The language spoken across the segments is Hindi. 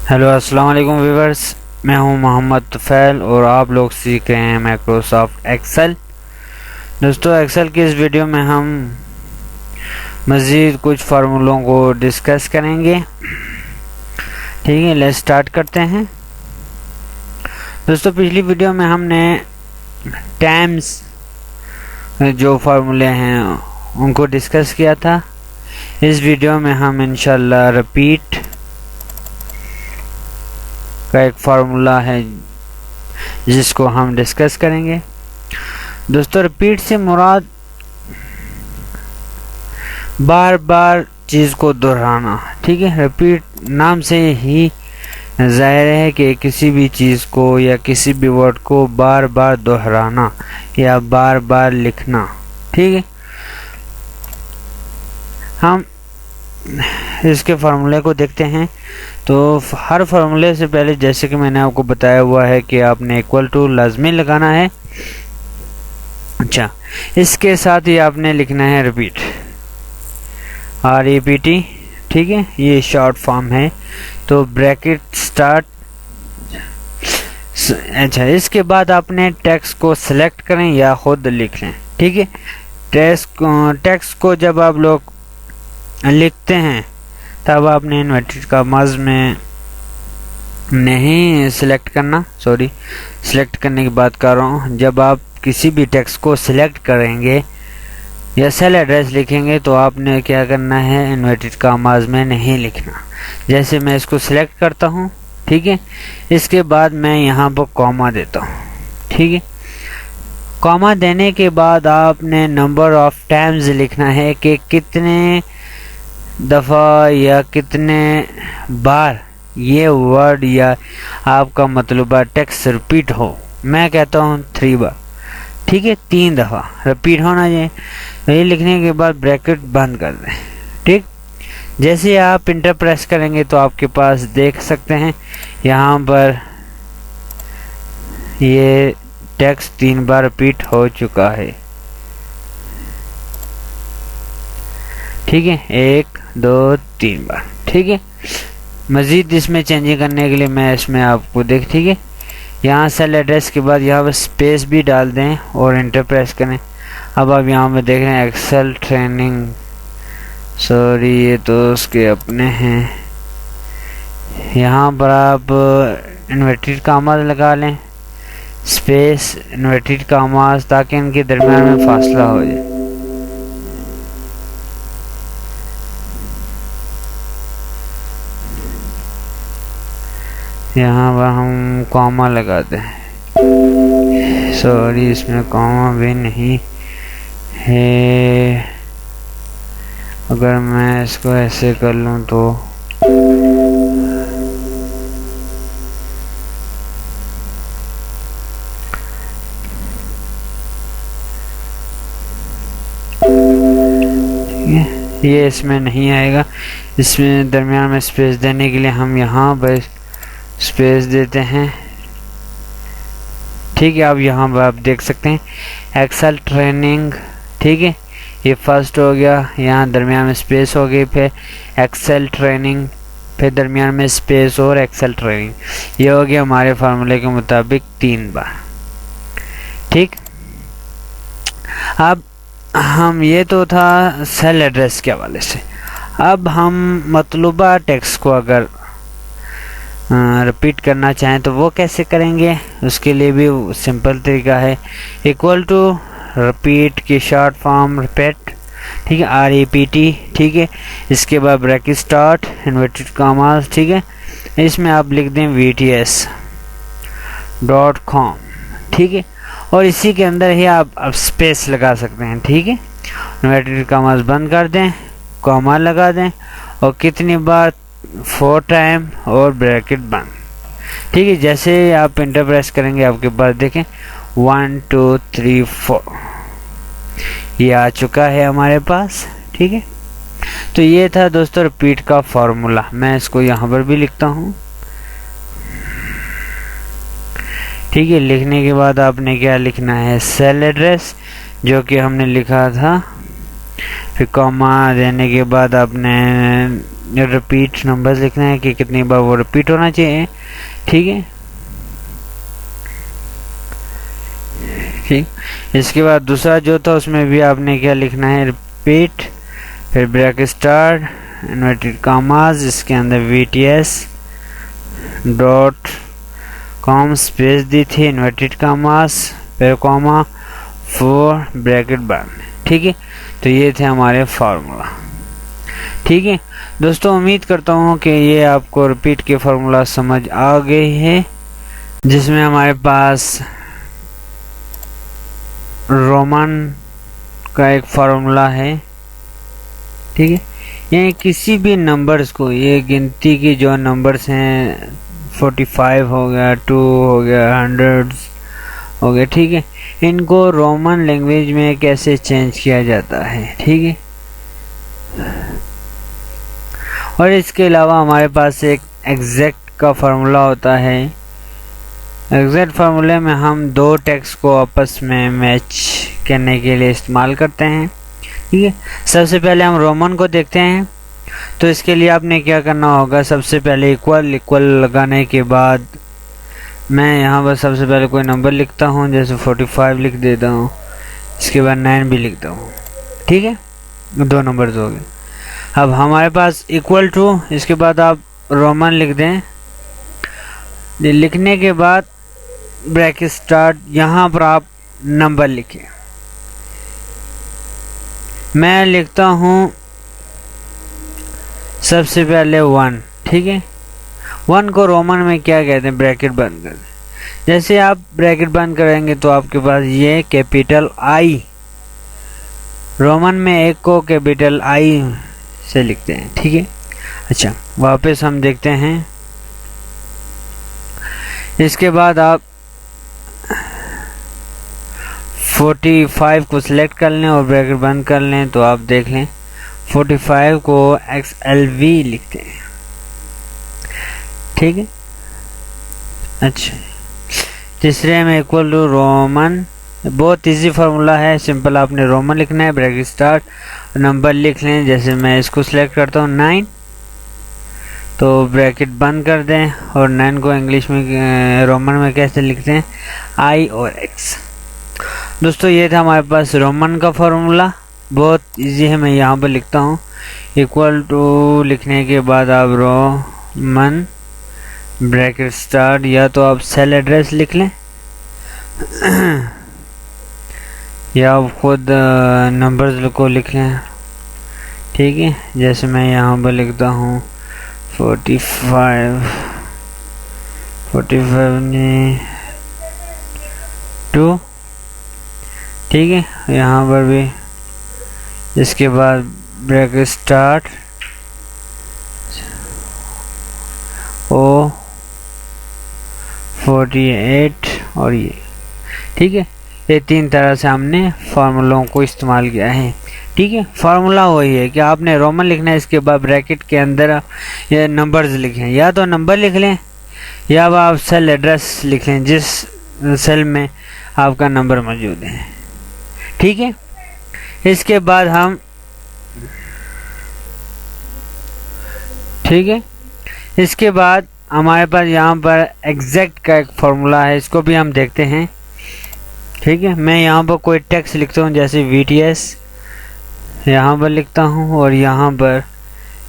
हेलो अस्सलाम वालेकुम व्यूवर्स, मैं हूं मोहम्मद तुफैल और आप लोग सीख रहे हैं माइक्रोसॉफ्ट एक्सेल। दोस्तों, एक्सेल की इस वीडियो में हम मज़ीद कुछ फार्मूलों को डिस्कस करेंगे। ठीक है, लेट्स स्टार्ट करते हैं। दोस्तों, पिछली वीडियो में हमने टाइम्स जो फार्मूले हैं उनको डिस्कस किया था। इस वीडियो में हम इंशाल्लाह रिपीट का एक फार्मूला है जिसको हम डिस्कस करेंगे। दोस्तों, रिपीट से मुराद बार बार चीज़ को दोहराना। ठीक है, रिपीट नाम से ही जाहिर है कि किसी भी चीज़ को या किसी भी वर्ड को बार बार दोहराना या बार बार लिखना। ठीक है, हम इसके फार्मूले को देखते हैं। तो हर फार्मूले से पहले, जैसे कि मैंने आपको बताया हुआ है कि आपने इक्वल टू लाजमी लगाना है। अच्छा, इसके साथ ही आपने लिखना है रिपीट, REPT। ठीक है, ये शॉर्ट फॉर्म है। तो ब्रैकेट स्टार्ट। अच्छा, इसके बाद आपने टेक्स्ट को सिलेक्ट करें या खुद लिख लें। ठीक है, टेक्स्ट को जब आप लोग लिखते हैं तब आपने इन्वर्टेड कॉमास में नहीं सिलेक्ट करना। सिलेक्ट करने की बात कर रहा हूँ। जब आप किसी भी टेक्स्ट को सिलेक्ट करेंगे या सेल एड्रेस लिखेंगे तो आपने क्या करना है, इन्वर्टेड कॉमास में नहीं लिखना। जैसे मैं इसको सिलेक्ट करता हूँ, ठीक है, इसके बाद मैं यहाँ पर कॉमा देता हूँ। ठीक है, कॉमा देने के बाद आपने नंबर ऑफ टाइम्स लिखना है कि कितने दफ़ा या कितने बार ये वर्ड या आपका मतलूबा टेक्स्ट रिपीट हो। मैं कहता हूँ 3 बार। ठीक है, 3 दफ़ा रिपीट होना चाहिए। तो ये लिखने के बाद ब्रैकेट बंद कर दें। ठीक, जैसे आप इंटर प्रेस करेंगे तो आपके पास देख सकते हैं यहाँ पर ये टेक्स्ट 3 बार रिपीट हो चुका है। ठीक है, 1 2 3 बार। ठीक है, मज़ीद इसमें चेंजिंग करने के लिए मैं इसमें आपको ठीक है, यहाँ सेल एड्रेस के बाद यहाँ पर स्पेस भी डाल दें और इंटर प्रेस करें। अब आप यहाँ पर देख रहे हैं एक्सेल ट्रेनिंग, ये तो उसके अपने हैं। यहाँ पर आप इन्वर्टेड कॉमास लगा लें, स्पेस इन्वर्टेड कॉमास, ताकि इनके दरमियान में फासला हो जाए। यहाँ पर हम कॉमा लगाते हैं। इसमें कॉमा भी नहीं है। अगर मैं इसको ऐसे कर लूँ तो ये इसमें नहीं आएगा। इसमें दरमियान में स्पेस देने के लिए हम यहाँ पर स्पेस देते हैं। ठीक है, अब यहाँ पर आप देख सकते हैं एक्सेल ट्रेनिंग। ठीक है, ये फर्स्ट हो गया, यहाँ दरमियान में स्पेस हो गई, फिर एक्सेल ट्रेनिंग, फिर दरमियान में स्पेस और एक्सेल ट्रेनिंग। ये हो गया हमारे फार्मूले के मुताबिक 3 बार। ठीक, अब हम ये तो था सेल एड्रेस के हवाले से। अब हम मतलूबा टेक्स्ट को अगर रिपीट करना चाहें तो वो कैसे करेंगे, उसके लिए भी सिंपल तरीका है। इक्वल टू रिपीट की शॉर्ट फॉर्म रिपीट। ठीक है, REPT। ठीक है, इसके बाद ब्रैकेट स्टार्ट, इन्वर्टेड कॉमास। ठीक है, इसमें आप लिख दें VTS.com। ठीक है, और इसी के अंदर ही आप अब स्पेस लगा सकते हैं। ठीक है, इन्वर्टेड कॉमास बंद कर दें, कॉमा लगा दें, और कितनी बार, 4 टाइम, और ब्रैकेट बंद। ठीक है, जैसे आप इंटर प्रेस करेंगे आपके पास देखें 1 2 3 4 ये आ चुका है हमारे पास। ठीक है, तो ये था दोस्तों रिपीट का फॉर्मूला। मैं इसको यहाँ पर भी लिखता हूँ। ठीक है, लिखने के बाद आपने क्या लिखना है, सेल एड्रेस जो कि हमने लिखा था, फिर कॉमा देने के बाद आपने रिपीट नंबर्स लिखना है कि कितनी बार वो रिपीट होना चाहिए। ठीक है, ठीक। इसके बाद दूसरा जो था उसमें भी आपने क्या लिखना है, रिपीट, फिर ब्रैकेट स्टार्ट, इन्वर्टेड कॉमास, इसके अंदर VTS डॉट कॉम स्पेस दी थी, इन्वर्टेड कॉमास, फिर कॉमा, 4 ब्रैकेट बंद। ठीक है, तो ये थे हमारे फार्मूला। ठीक है दोस्तों, उम्मीद करता हूँ कि ये आपको रिपीट के फार्मूला समझ आ गए हैं, जिसमें हमारे पास रोमन का एक फार्मूला है। ठीक है, ये किसी भी नंबर्स को, ये गिनती के जो नंबर्स हैं 45 हो गया, 2 हो गया, 100 हो गया, ठीक है, इनको रोमन लैंग्वेज में कैसे चेंज किया जाता है। ठीक है, और इसके अलावा हमारे पास एक एग्जैक्ट का फार्मूला होता है। एग्जैक्ट फार्मूले में हम दो टेक्स्ट को आपस में मैच करने के लिए इस्तेमाल करते हैं। ठीक है, सबसे पहले हम रोमन को देखते हैं। तो इसके लिए आपने क्या करना होगा, सबसे पहले इक्वल लगाने के बाद मैं यहाँ पर सबसे पहले कोई नंबर लिखता हूँ, जैसे 45 लिख देता हूँ, इसके बाद 9 भी लिखता हूँ। ठीक है, 2 नंबर्स हो गए। अब हमारे पास इक्वल टू, इसके बाद आप रोमन लिख दें, लिखने के बाद ब्रैकेट स्टार्ट, यहाँ पर आप नंबर लिखें। मैं लिखता हूँ सबसे पहले 1। ठीक है, 1 को रोमन में क्या कहते हैं, ब्रैकेट बंद कर दें। जैसे आप ब्रैकेट बंद करेंगे तो आपके पास ये कैपिटल I, रोमन में एक को कैपिटल I से लिखते हैं। ठीक है, अच्छा वापस हम देखते हैं। इसके बाद आप 45 को सिलेक्ट कर लें और ब्रैकेट बंद कर लें, तो आप देख लें 45 को XLV लिखते हैं। ठीक है, अच्छा तीसरे में इक्वल टू रोमन, बहुत इजी फार्मूला है, सिंपल आपने रोमन लिखना है, ब्रैकेट स्टार्ट, नंबर लिख लें, जैसे मैं इसको सिलेक्ट करता हूँ 9, तो ब्रैकेट बंद कर दें और 9 को इंग्लिश में रोमन में कैसे लिखते हैं, I और X। दोस्तों ये था हमारे पास रोमन का फार्मूला, बहुत इजी है। मैं यहाँ पर लिखता हूँ इक्वल टू, लिखने के बाद आप रोमन ब्रैकेट स्टार्ट, या तो आप सेल एड्रेस लिख लें या आप खुद नंबर्स को लिख लें। ठीक है, जैसे मैं यहाँ पर लिखता हूँ 45 ने 2। ठीक है, यहाँ पर भी, इसके बाद ब्रैकेट स्टार्ट, O 48 और ये। ठीक है, ये 3 तरह से हमने फार्मूलों को इस्तेमाल किया है। ठीक है, फार्मूला वही है कि आपने रोमन लिखना है, इसके बाद ब्रैकेट के अंदर ये नंबर्स लिखें, या तो नंबर लिख लें या आप सेल एड्रेस लिख लें जिस सेल में आपका नंबर मौजूद है। ठीक है, इसके बाद हम, ठीक है, इसके बाद हमारे पास यहाँ पर एग्जैक्ट का एक फार्मूला है, इसको भी हम देखते हैं। ठीक है, मैं यहाँ पर कोई टेक्स्ट लिखता हूँ, जैसे VTS यहाँ पर लिखता हूँ और यहाँ पर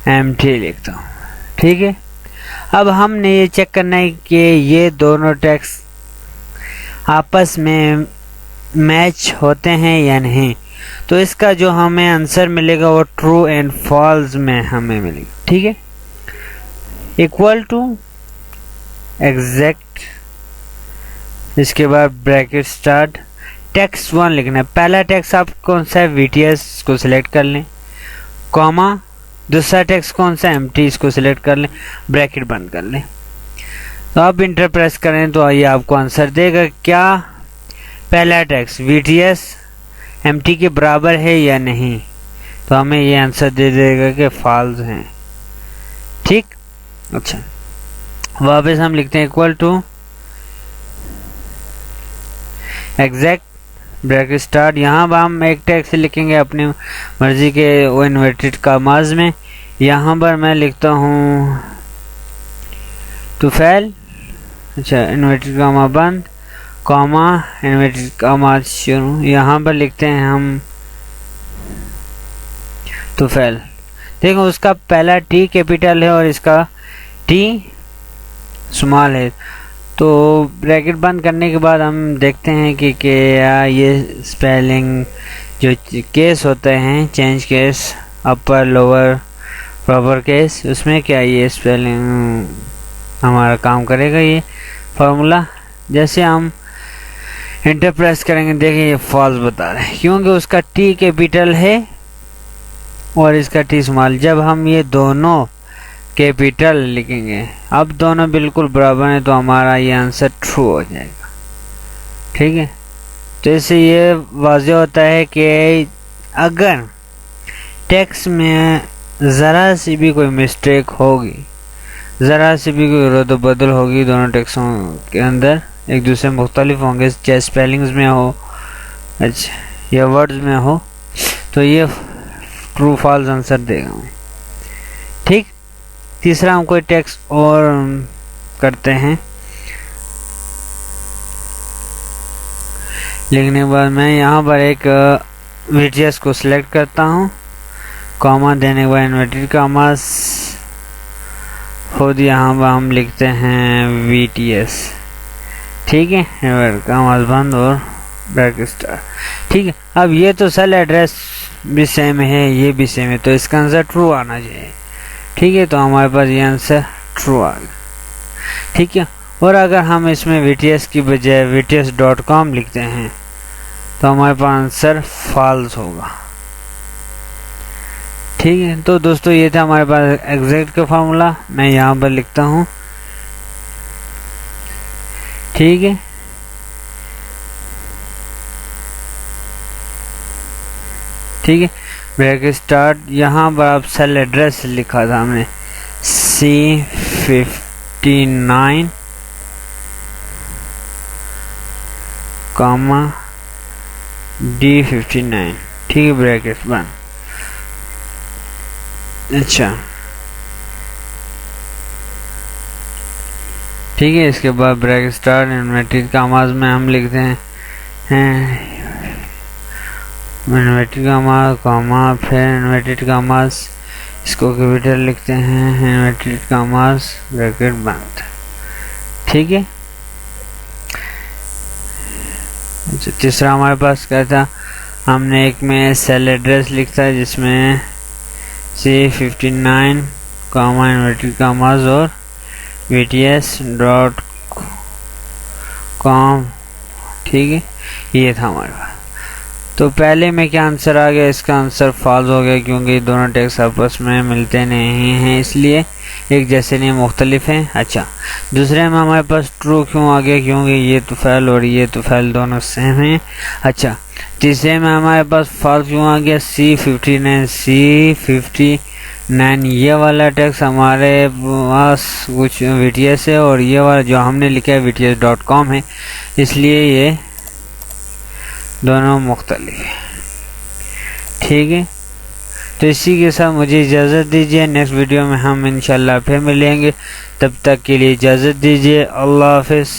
MT लिखता हूँ। ठीक है, अब हमने ये चेक करना है कि ये दोनों टेक्स्ट आपस में मैच होते हैं या नहीं। तो इसका जो हमें आंसर मिलेगा वो ट्रू एंड फॉल्स में हमें मिलेगा। ठीक है, इक्वल टू एग्जैक्ट, इसके बाद ब्रैकेट स्टार्ट, टेक्स्ट 1 लिखना है। पहला टेक्स्ट आप कौन सा है, VTS को सिलेक्ट कर लें, कॉमा, दूसरा टेक्स्ट कौन सा, MT, इसको सिलेक्ट कर लें, ब्रैकेट बंद कर लें। तो आप इंटर प्रेस करें तो ये आपको आंसर देगा क्या पहला टेक्स्ट VTS MT के बराबर है या नहीं। तो हमें ये आंसर दे देगा कि फॉल्स हैं। ठीक, अच्छा वापस हम लिखते हैं equal to exact, bracket start, यहाँ पर हम एक टेक्स्ट लिखेंगे अपनी मर्जी के वो इन्वर्टेड कॉमास में, यहाँ पर मैं लिखता हूँ तुफैल, अच्छा इन्वर्टेड कामा बंद, कॉमा इन्वर्टेड कामा शुरू, यहाँ पर लिखते हैं हम तुफैल। देखो उसका पहला टी कैपिटल है और इसका टी स्मॉल है, तो ब्रैकेट बंद करने के बाद हम देखते हैं कि क्या ये स्पेलिंग जो केस होते हैं, change case, upper lower proper case, उसमें क्या ये स्पेलिंग हमारा काम करेगा। ये फार्मूला जैसे हम इंटर प्रेस करेंगे, देखिए ये फॉल्स बता रहे हैं क्योंकि उसका टी कैपिटल है और इसका टी स्मॉल। जब हम ये दोनों कैपिटल लिखेंगे, अब दोनों बिल्कुल बराबर हैं, तो हमारा ये आंसर ट्रू हो जाएगा। ठीक है, तो इससे ये वाज़ेह होता है कि अगर टेक्स्ट में ज़रा सी भी कोई मिस्टेक होगी, ज़रा सी भी कोई रद्द बदल होगी, दोनों टेक्स्टों के अंदर एक दूसरे मुख्तलिफ होंगे, चाहे स्पेलिंग्स में हो अच्छा या वर्ड्स में हो, तो ये ट्रू फॉल्स आंसर देगा हमें। ठीक, तीसरा हम कोई टेक्स्ट और करते हैं। लिखने के बाद मैं यहाँ पर एक VTS को सिलेक्ट करता हूँ, कॉमा देने के बाद इन्वर्टेड कामास, खुद यहाँ पर हम लिखते हैं VTS। ठीक है, इन्वर्टेड कामास बंद और ब्रैकेट स्टार। ठीक है, अब ये तो सेल एड्रेस भी सेम है, ये भी सेम है, तो इसका आंसर ट्रू आना चाहिए। ठीक है, तो हमारे पास ये आंसर ट्रू आ गया। ठीक है, और अगर हम इसमें VTS की बजाय VTS.com लिखते हैं तो हमारे पास आंसर फॉल्स होगा। ठीक है, तो दोस्तों ये था हमारे पास एग्जैक्ट का फार्मूला, मैं यहाँ पर लिखता हूँ। ठीक है, ठीक है, ब्रैकेट स्टार्ट, यहाँ पर आप सेल एड्रेस लिखा था हमने C59 कामा D59। ठीक है, ब्रैकेट बंद। अच्छा ठीक है, इसके बाद ब्रैकेट स्टार्ट, इन्वर्टेड कामास में हम लिखते हैं इन्वर्टेड कामा कामा, फिर इन्वर्टेड कामास, इसको कैपिटल लिखते हैं, इन्वर्टेड कामास ब्रैकेट बंद। ठीक है, अच्छा तीसरा हमारे पास क्या था, हमने एक में सेल एड्रेस लिखता है जिसमें C59 कामा इन्वर्टेड कामास और VTS.com। ठीक है, ये था हमारे पास। तो पहले में क्या आंसर आ गया, इसका आंसर फॉल्स हो गया क्योंकि दोनों टेक्स्ट आपस में मिलते नहीं हैं, इसलिए एक जैसे नहीं, मुख्तलिफ हैं। अच्छा, दूसरे में हमारे पास ट्रू क्यों आ गया, क्योंकि ये तुफैल और ये तुफैल दोनों सेम हैं। अच्छा, तीसरे में हमारे पास फॉल्स क्यों आ गया, C59 ये वाला टेक्स्ट हमारे पास कुछ VTS है और ये वाला जो हमने लिखा है VTS.com है, इसलिए ये दोनों मुख्तलिफ है। ठीक है, तो इसी के साथ मुझे इजाज़त दीजिए, नेक्स्ट वीडियो में हम इंशाल्लाह फिर मिलेंगे, तब तक के लिए इजाज़त दीजिए, अल्लाह हाफ़िज़।